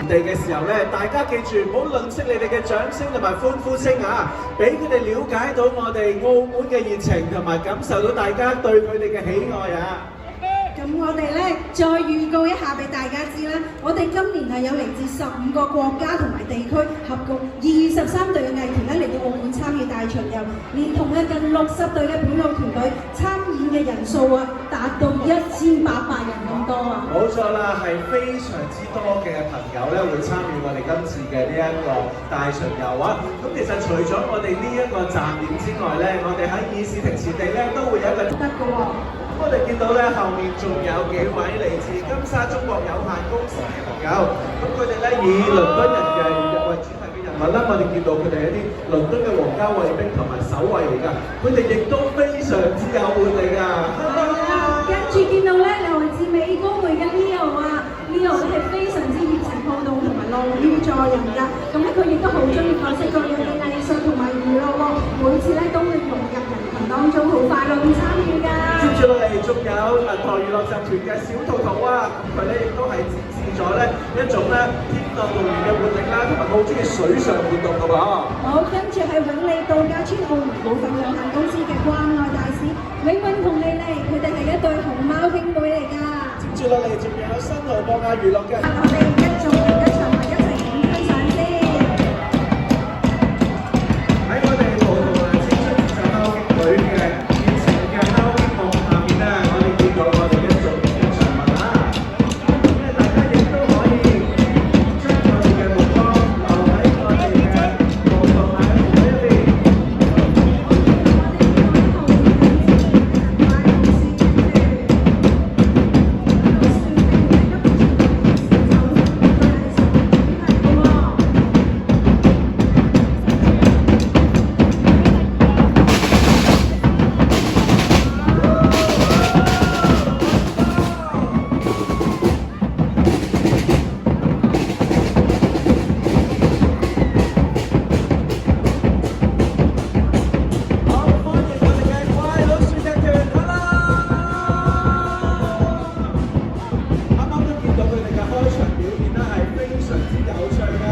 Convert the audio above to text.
地嘅時候咧，大家記住唔好吝嗇你哋嘅掌聲同埋歡呼聲啊，俾佢哋了解到我哋澳門嘅熱情，同埋感受到大家對佢哋嘅喜愛啊！咁我哋咧再預告一下俾大家知啦，我哋今年係有嚟自15個國家同埋地區，合共23隊嘅藝團咧嚟到澳門參與大巡遊，連同咧近60隊嘅本澳團隊參演嘅人數啊，達到1800人咁多啊！冇錯啦，係非常之多嘅朋友咧會參與我哋今次嘅呢一個大巡遊啊！咁其實除咗我哋呢一個站點之外咧，我哋喺議事亭前地咧都會有一個得嘅喎。我哋見到咧後面仲有幾位嚟自金沙中國有限公司嘅朋友，咁佢哋咧以倫敦人嘅為主題嘅人物啦，我哋見到佢哋一啲倫敦嘅皇家衛兵同埋守衛嚟㗎，佢哋亦都非常之有活力㗎。跟住見到咧來自美高梅嘅 Leo 啊，Leo 咧係非常之熱情好動同埋樂於助人㗎，咁咧佢亦都好中意各式各樣嘅藝術同埋娛樂喎，每次咧都會融入人群當中，好快樂咁參與㗎。接住落嚟仲有銀河娛樂集團嘅小兔兔啊，佢咧亦都係展示咗咧一種咧天樂樂園嘅活力啦，同埋好中意水上活動㗎喎。好，跟住係永利度假村澳門股份有限公司嘅關愛大使永永同莉莉，佢哋係一對熊貓兄妹嚟㗎。接住落嚟仲有新濠博雅娛樂嘅。我哋一眾人一齊埋一齊影分相先。喺我哋葡萄牙青春節就貓擊隊嘅熱情嘅貓擊幕下面咧，我哋見到我哋一眾嘅場物啊，咁咧大家亦都可以將我哋嘅目光留喺我哋嘅葡萄牙嘅舞台入邊。開場表現得係非常之有趣㗎。